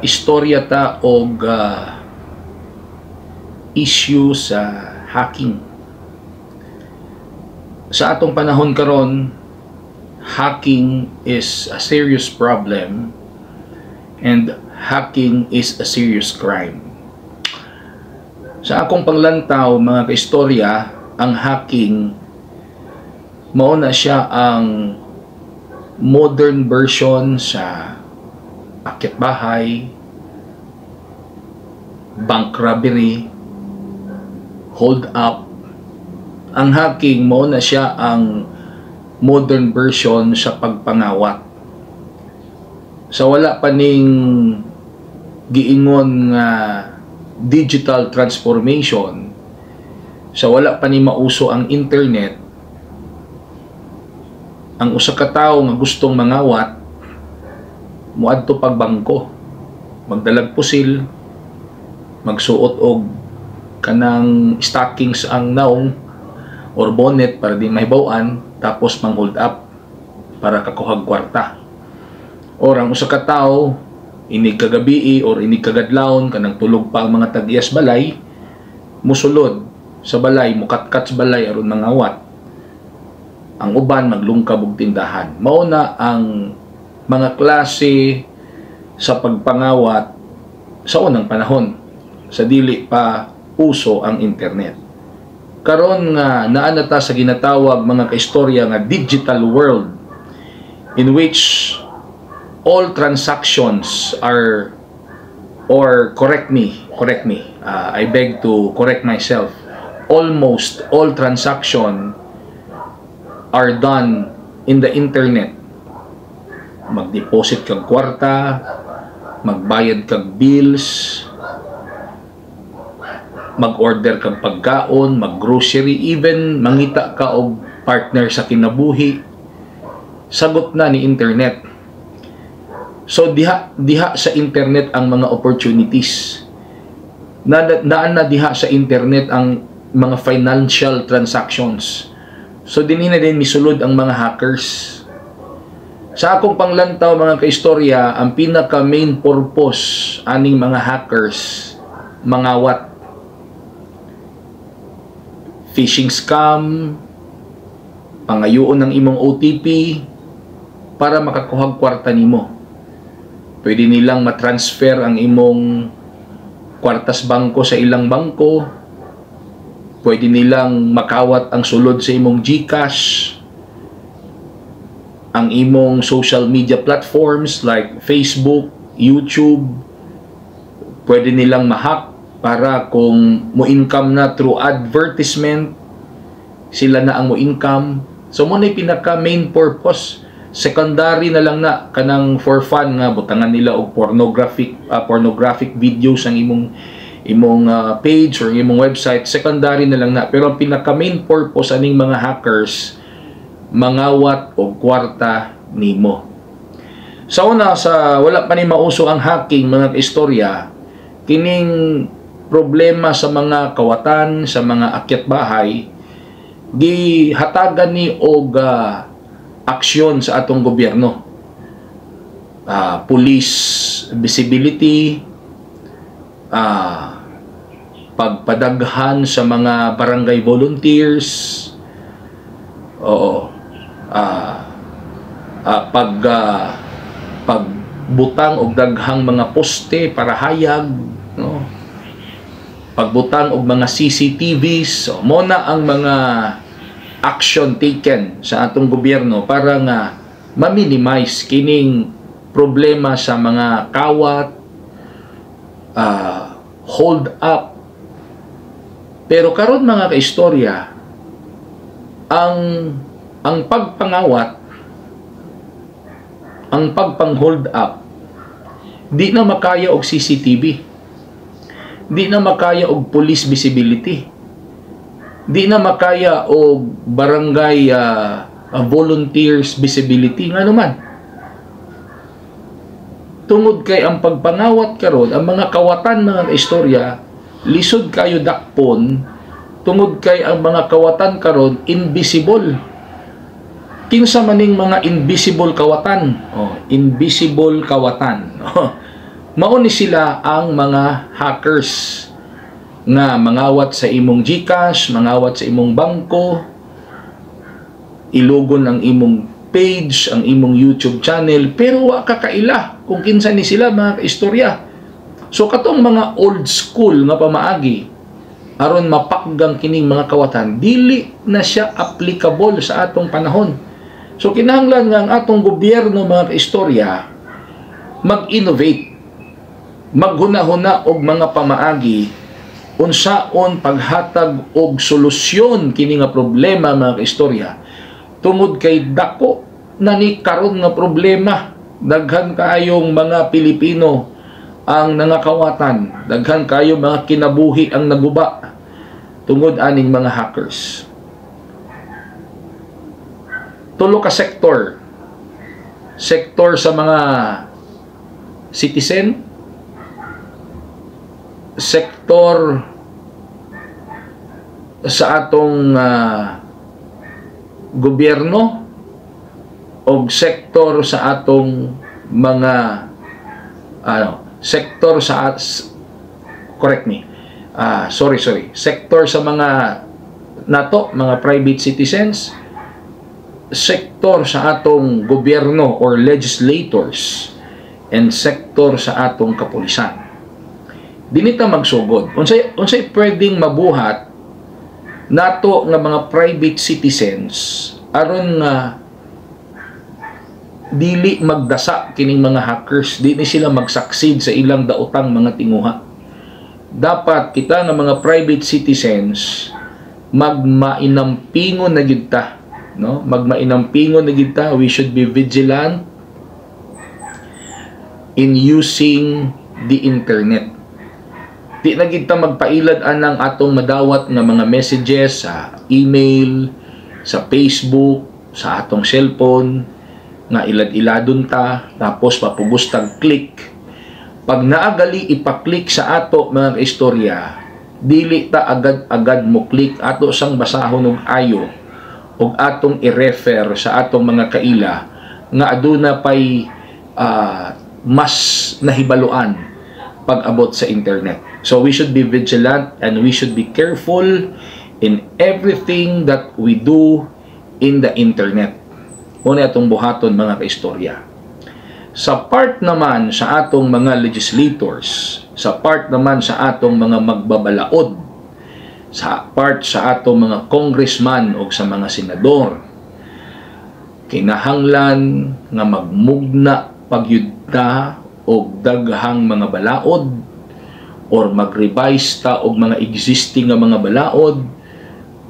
istorya ta og issue sa hacking. Sa atong panahon karon, hacking is a serious problem and hacking is a serious crime. Sa akong panglantaw, mga kaistorya, ang hacking mao na siya ang modern version sa akyat bahay, bank robbery, hold up. Ang hacking mao na siya ang modern version sa pagpangawat. Sa wala pa ning giingon nga digital transformation, sa wala pa ni mauso ang internet, ang usa ka tawo nga gustong mangawat muadto pag bangko, magdalag pusil, magsuot og kanang stockings ang naong or bonnet para di mahibaw-an, tapos mang hold up para kakuhag kwarta. Or ang usa ka tawo inig kagabi or inig kagadlawon kanang tulog pa ang mga tagiyas balay, musulod sa balay, mukatkat sa balay aron mangawat. Ang uban maglungkab og tindahan. Mao na ang mga klase sa pagpangawat sa unang panahon, sa dili pa uso ang internet. Karon nga naa na ta sa ginatawag mga kaistorya nga digital world, in which all transactions are, or correct me, I beg to correct myself, almost all transaction are done in the internet. Mag-deposit kag kwarta, magbayad kag bills, mag-order kag pagkaon, mag-grocery, even mangita ka og partner sa kinabuhi, sagot na ni internet. So diha sa internet ang mga opportunities. Naan na diha sa internet ang mga financial transactions. So dinhi na din misulod ang mga hackers. Sa akong panglantaw mga kaistorya, ang pinaka main purpose aning mga hackers mangawat. Phishing scam, pangayuon ng imong OTP para makakuhag kwarta nimo. Pwede nilang matransfer ang imong kwartas bangko sa ilang bangko. Pwede nilang makawat ang sulod sa imong GCash, ang imong social media platforms like Facebook, YouTube. Pwede nilang mahack para kung mo-income na through advertisement, sila na ang mo-income. So mo na pinaka main purpose. Secondary na lang na kanang for fun nga butangan nila og pornographic videos ang imong page or imong website. Secondary na lang na, pero ang pinaka main purpose aning mga hackers mangawat og kwarta nimo. Sa una, sa wala pa ni mauso ang hacking mga kaistorya, kining problema sa mga kawatan, sa mga akyat bahay, gihatagan ni og aksyon sa atong gobyerno. Police visibility, pagpadaghan sa mga barangay volunteers, pagbutang og daghang mga poste para hayag, no? Pagbutang og mga CCTVs. So mo na ang mga action taken sa atong gobyerno para nga ma-minimize kining problema sa mga kawat, hold up. Pero karon mga kaistorya, ang pagpangawat, ang pagpang-hold up, di na makaya og CCTV, di na makaya og police visibility, di na makaya og barangay volunteers visibility nga naman. Tungod kay ang pagpangawat karon, ang mga kawatan mga istorya lisod kayo dakpon, tungod kay ang mga kawatan karon invisible. kinsa maning mga invisible kawatan, invisible kawatan, mao ni sila ang mga hackers nga mangawat sa imong GCash, mangawat sa imong bangko, ilugon ang imong page, ang imong YouTube channel, pero wa ka kaila kung kinsa ni sila, mga kaistorya. So katong mga old school nga pamaagi aron mapakgang kining mga kawatan, dili na siya applicable sa atong panahon. So kinahanglan nga ang atong gobyerno, mga kaistorya, mag-innovate, maghuna-huna og mga pamaagi unsaon paghatag og solusyon kini nga problema, mga kaistorya, tungod kay dako na ni karon nga problema. Daghan kaayong mga Pilipino ang nangakawatan, daghan kaayong mga kinabuhi ang naguba tungod aning mga hackers. Tulo ka sektor sa mga citizen, sektor sa atong gobyerno, o sektor sa atong mga sektor sa sektor sa mga mga private citizens, sektor sa atong gobyerno or legislators, and sektor sa atong kapulisan. Dinita magsugod unsay pwedeng mabuhat nato nga mga private citizens aron nga dili magdasa kining mga hackers, dili sila magsucceed sa ilang daotang mga tinguha. Dapat kita nga mga private citizens magmainampingon na gid ta, no? Magmainampingon na gid ta. We should be vigilant in using the internet. Di na gid ta magpailad anang atong madawat nga mga messages sa email, sa Facebook, sa atong cellphone, nga ilad-iladon ta, tapos mapugos tag click. Pag naagali ipaklik sa ato, mga kaistorya, dili ta agad-agad mo click, ato sang basahon og ayo og atong i-refer sa atong mga kaila nga aduna pay mas nahibaluan pag abot sa internet. So we should be vigilant and we should be careful in everything that we do in the internet. Muna atong buhaton, mga kaistorya. Sa part naman sa atong mga legislators, sa part naman sa atong mga magbabalaod, sa part sa atong mga congressman o sa mga senador, kinahanglan nga magmugna pagyudta og daghang mga balaod or mag-revise ta og mga existing nga mga balaod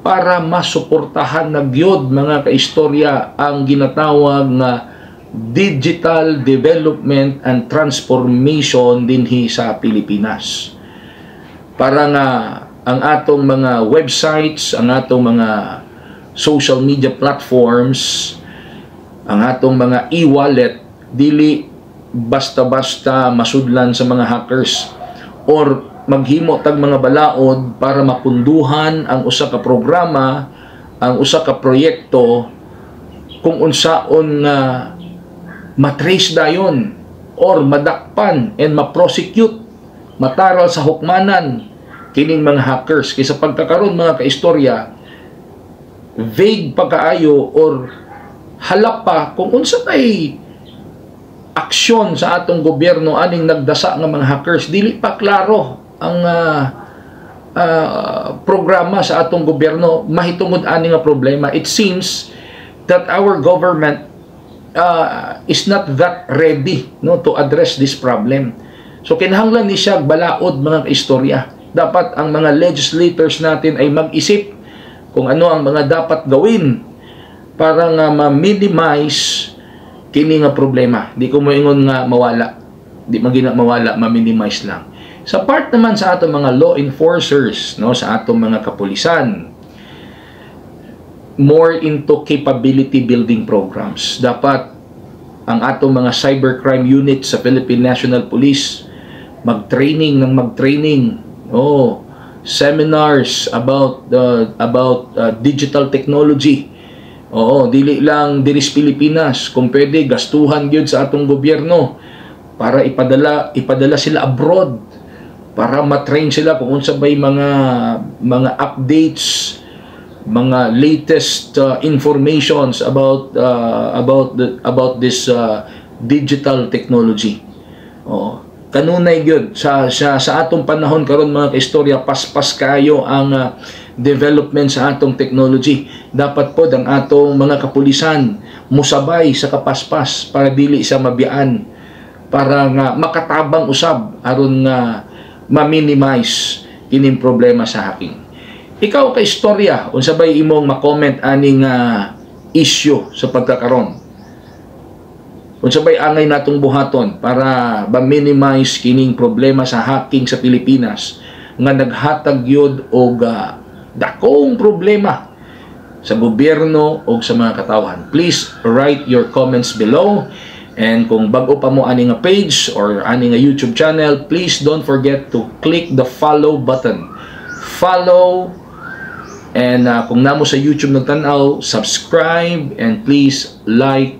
para masuportahan na gyud, mga kaistorya, ang ginatawag nga digital development and transformation dinhi sa Pilipinas. Para nga ang atong mga websites, ang atong mga social media platforms, ang atong mga e-wallet, dili basta-basta masudlan sa mga hackers or maghimo tag mga balaod para mapunduhan ang usa ka programa, ang usa ka proyekto, kung unsaon nga matrace dayon or madakpan and ma-prosecute, mataral sa hukmanan kining mga hackers. Kaysa pagkakaroon, mga kaistorya, vague pagkaayo or halap pa kung unsa tay aksyon sa atong gobyerno aning nagdasa nga mga hackers. Dili pa klaro ang programa sa atong gobyerno mahitungod ani nga problema. It seems that our government is not that ready, no, to address this problem. So kinahanglan ni siya balaod, mga kaistorya. Dapat ang mga legislators natin ay mag-isip kung ano ang mga dapat gawin para nga ma-minimize kini nga problema. Di ko moingon nga mawala, di magina mawala, ma-minimize lang. Sa part naman sa atong mga law enforcers, no, sa atong mga kapulisan, more into capability building programs. Dapat ang atong mga cybercrime unit sa Philippine National Police mag-training ng mag-training. Seminars about digital technology Oo, dili lang diri sa Pilipinas, kung pwede gastuhan gyud sa atong gobyerno para ipadala sila abroad para matrain sila kung unsa bay mga updates, mga latest informations about this digital technology. Oo. Kanunay gyud sa atong panahon karon mga kaistorya, paspas kayo ang development sa atong technology. Dapat pod ang atong mga kapulisan musabay sa kapaspas para dili sa mabiyaan, para nga makatabang usab aron nga ma-minimize kining problema sa hacking. Ikaw kaistorya, unsa bay imong ma-comment aning issue sa pagkakaron? Unsa bay angay natong buhaton para ma-minimize kining problema sa hacking sa Pilipinas nga naghatag yod og dakong problema sa gobyerno o sa mga katawhan? Please write your comments below, and kung bago pa mo ani nga page or ani nga YouTube channel, please don't forget to click the follow button. Follow, and kung namo sa YouTube nagtan-aw, subscribe, and please like,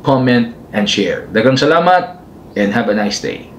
comment, and share. Daghang salamat and have a nice day.